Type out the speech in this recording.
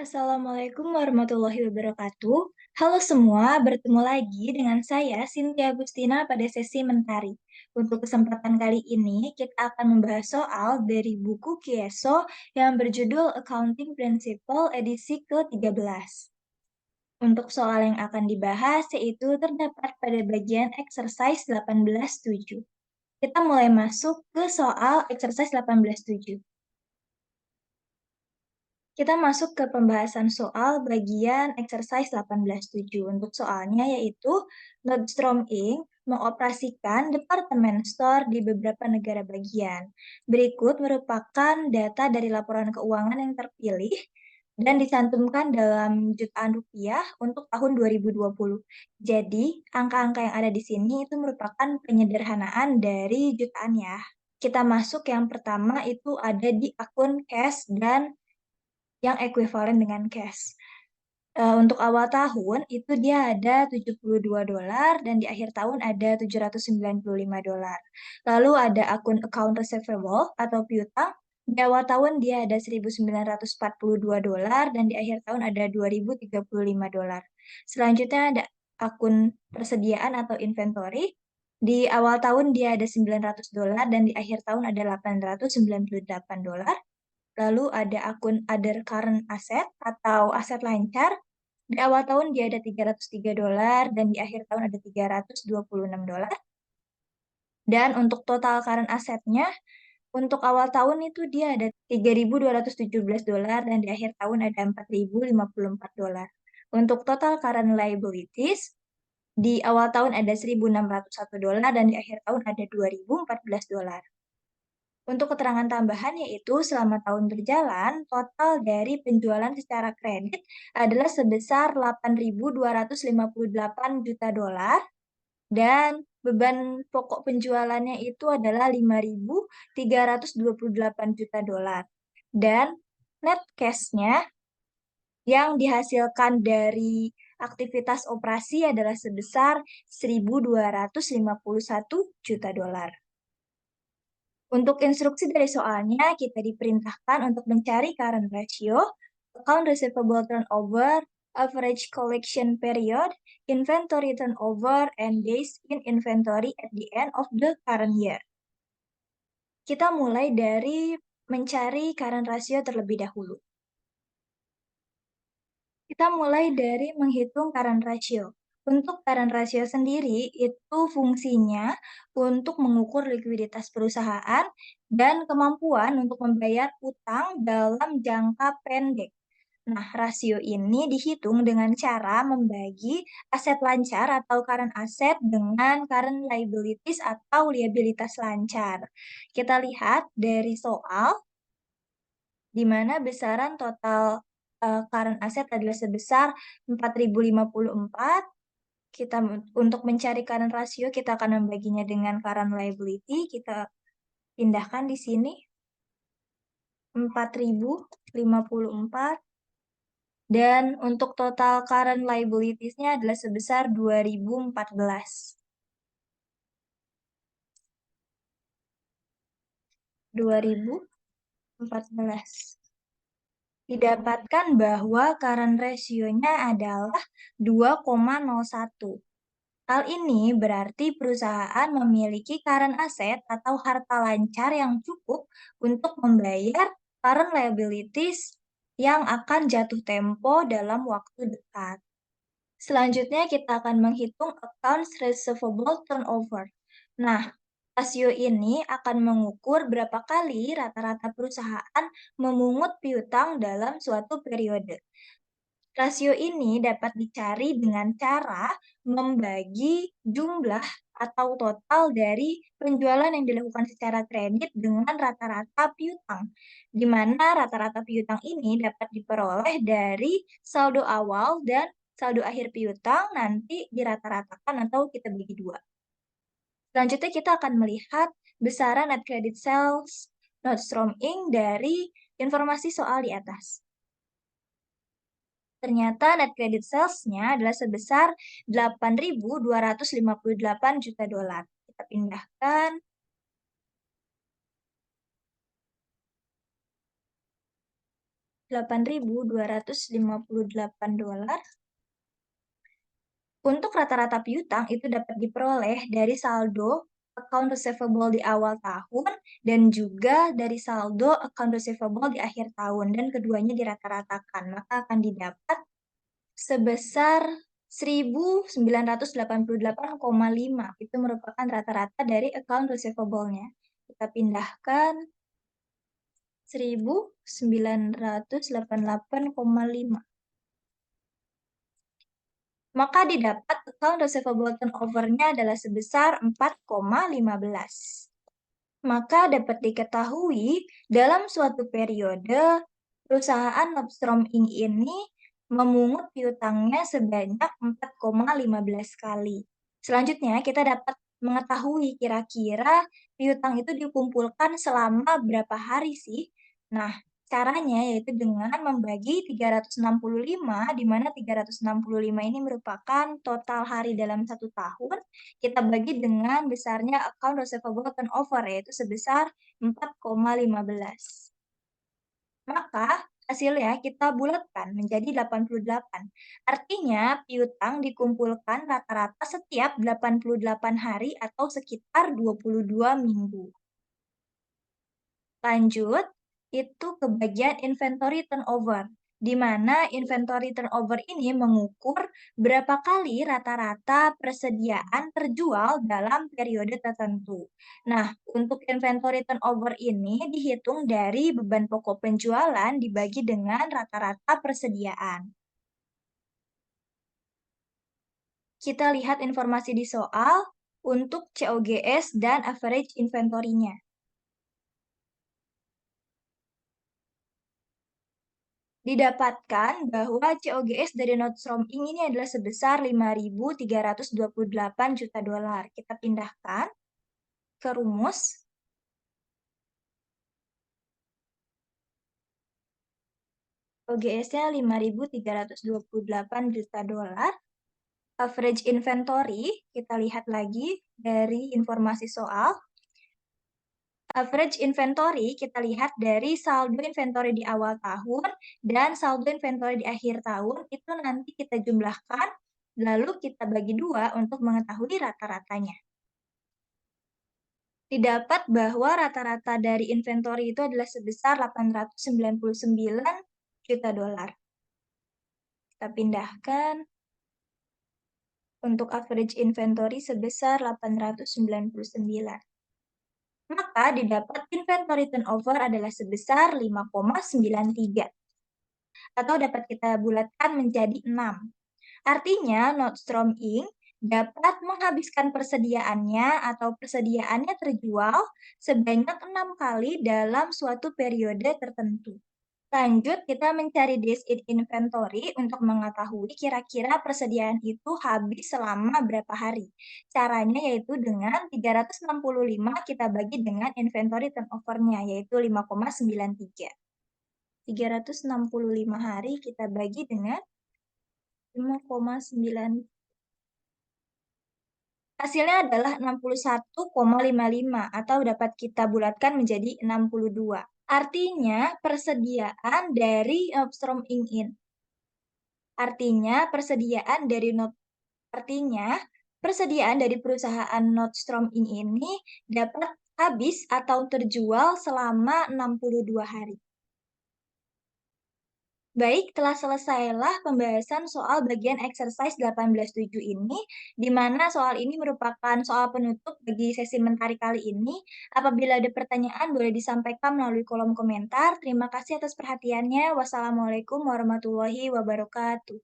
Assalamualaikum warahmatullahi wabarakatuh. Halo semua, bertemu lagi dengan saya, Cynthia Agustina, pada sesi Mentari. Untuk kesempatan kali ini, kita akan membahas soal dari buku Kieso yang berjudul Accounting Principle edisi ke-13. Untuk soal yang akan dibahas, yaitu terdapat pada bagian exercise 18.7. Kita mulai masuk ke soal exercise 18.7. Kita masuk ke pembahasan soal bagian exercise 18.7. Untuk soalnya yaitu Nordstrom Inc. mengoperasikan departemen store di beberapa negara bagian. Berikut merupakan data dari laporan keuangan yang terpilih dan dicantumkan dalam jutaan rupiah untuk tahun 2020. Jadi, angka-angka yang ada di sini itu merupakan penyederhanaan dari jutaan ya. Kita masuk yang pertama itu ada di akun cash dan yang ekuivalen dengan cash. Untuk awal tahun itu dia ada $72 dan di akhir tahun ada $795. Lalu ada akun account receivable atau piutang. Di awal tahun dia ada $1.942 dan di akhir tahun ada $2.035. Selanjutnya ada akun persediaan atau inventory. Di awal tahun dia ada $900 dan di akhir tahun ada $898. Lalu ada akun other current asset atau aset lancar. Di awal tahun dia ada $303 dan di akhir tahun ada $326. Dan untuk total current asetnya, untuk awal tahun itu dia ada $3.217 dan di akhir tahun ada $4.054. Untuk total current liabilities, di awal tahun ada $1.601 dan di akhir tahun ada $2.014. Untuk keterangan tambahan yaitu selama tahun berjalan, total dari penjualan secara kredit adalah sebesar $8.258 juta dan beban pokok penjualannya itu adalah $5.328 juta. Dan net cash-nya yang dihasilkan dari aktivitas operasi adalah sebesar $1.251 juta. Untuk instruksi dari soalnya, kita diperintahkan untuk mencari current ratio, account receivable turnover, average collection period, inventory turnover, and days in inventory at the end of the current year. Kita mulai dari mencari current ratio terlebih dahulu. Kita mulai dari menghitung current ratio. Untuk current ratio sendiri, itu fungsinya untuk mengukur likuiditas perusahaan dan kemampuan untuk membayar utang dalam jangka pendek. Nah, rasio ini dihitung dengan cara membagi aset lancar atau current asset dengan current liabilities atau liabilitas lancar. Kita lihat dari soal, di mana besaran total current asset adalah sebesar 4.054. Kita untuk mencari current ratio kita akan membaginya dengan current liability. Kita pindahkan di sini 4.054 dan untuk total current liabilities-nya adalah sebesar 2014. 2014. Didapatkan bahwa current ratio-nya adalah 2,01. Hal ini berarti perusahaan memiliki current asset atau harta lancar yang cukup untuk membayar current liabilities yang akan jatuh tempo dalam waktu dekat. Selanjutnya kita akan menghitung accounts receivable turnover. Nah, rasio ini akan mengukur berapa kali rata-rata perusahaan memungut piutang dalam suatu periode. Rasio ini dapat dicari dengan cara membagi jumlah atau total dari penjualan yang dilakukan secara kredit dengan rata-rata piutang, di mana rata-rata piutang ini dapat diperoleh dari saldo awal dan saldo akhir piutang nanti dirata-ratakan atau kita bagi dua. Selanjutnya kita akan melihat besaran net credit sales Nordstrom Inc. dari informasi soal di atas. Ternyata net credit sales-nya adalah sebesar $8.258 juta. Kita pindahkan. $8.258. Untuk rata-rata piutang itu dapat diperoleh dari saldo account receivable di awal tahun dan juga dari saldo account receivable di akhir tahun dan keduanya dirata-ratakan, maka akan didapat sebesar 1.988,5. Itu merupakan rata-rata dari account receivable-nya. Kita pindahkan 1.988,5. Maka didapat account receivable turnover-nya adalah sebesar 4,15. Maka dapat diketahui dalam suatu periode, perusahaan Nordstrom Inc. ini memungut piutangnya sebanyak 4,15 kali. Selanjutnya, kita dapat mengetahui kira-kira piutang itu dikumpulkan selama berapa hari sih? Nah, caranya yaitu dengan membagi 365, di mana 365 ini merupakan total hari dalam satu tahun, kita bagi dengan besarnya account receivable turnover, yaitu sebesar 4,15. Maka hasilnya kita bulatkan menjadi 88. Artinya piutang dikumpulkan rata-rata setiap 88 hari atau sekitar 22 minggu. Lanjut, itu ke bagian inventory turnover, di mana inventory turnover ini mengukur berapa kali rata-rata persediaan terjual dalam periode tertentu. Nah, untuk inventory turnover ini dihitung dari beban pokok penjualan dibagi dengan rata-rata persediaan. Kita lihat informasi di soal untuk COGS dan average inventory-nya. Didapatkan bahwa COGS dari Nordstrom Inc. ini adalah sebesar 5.328 juta dolar. Kita pindahkan ke rumus. COGS-nya 5.328 juta dolar. Average inventory, kita lihat lagi dari informasi soal. Average inventory kita lihat dari saldo inventory di awal tahun dan saldo inventory di akhir tahun, itu nanti kita jumlahkan, lalu kita bagi 2 untuk mengetahui rata-ratanya. Didapat bahwa rata-rata dari inventory itu adalah sebesar 899 juta dolar. Kita pindahkan untuk average inventory sebesar 899. Maka didapat inventory turnover adalah sebesar 5,93. Atau dapat kita bulatkan menjadi 6. Artinya Nordstrom Inc. dapat menghabiskan persediaannya atau persediaannya terjual sebanyak 6 kali dalam suatu periode tertentu. Lanjut, kita mencari days in inventory untuk mengetahui kira-kira persediaan itu habis selama berapa hari. Caranya yaitu dengan 365 kita bagi dengan inventory turnover-nya, yaitu 5,93. 365 hari kita bagi dengan 5,9. Hasilnya adalah 61,55 atau dapat kita bulatkan menjadi 62. Artinya persediaan dari Nordstrom Inc. Artinya persediaan dari perusahaan Nordstrom Inc. ini dapat habis atau terjual selama 62 hari. Baik, telah selesailah pembahasan soal bagian exercise 18.7 ini, di mana soal ini merupakan soal penutup bagi sesi mentari kali ini. Apabila ada pertanyaan, boleh disampaikan melalui kolom komentar. Terima kasih atas perhatiannya. Wassalamualaikum warahmatullahi wabarakatuh.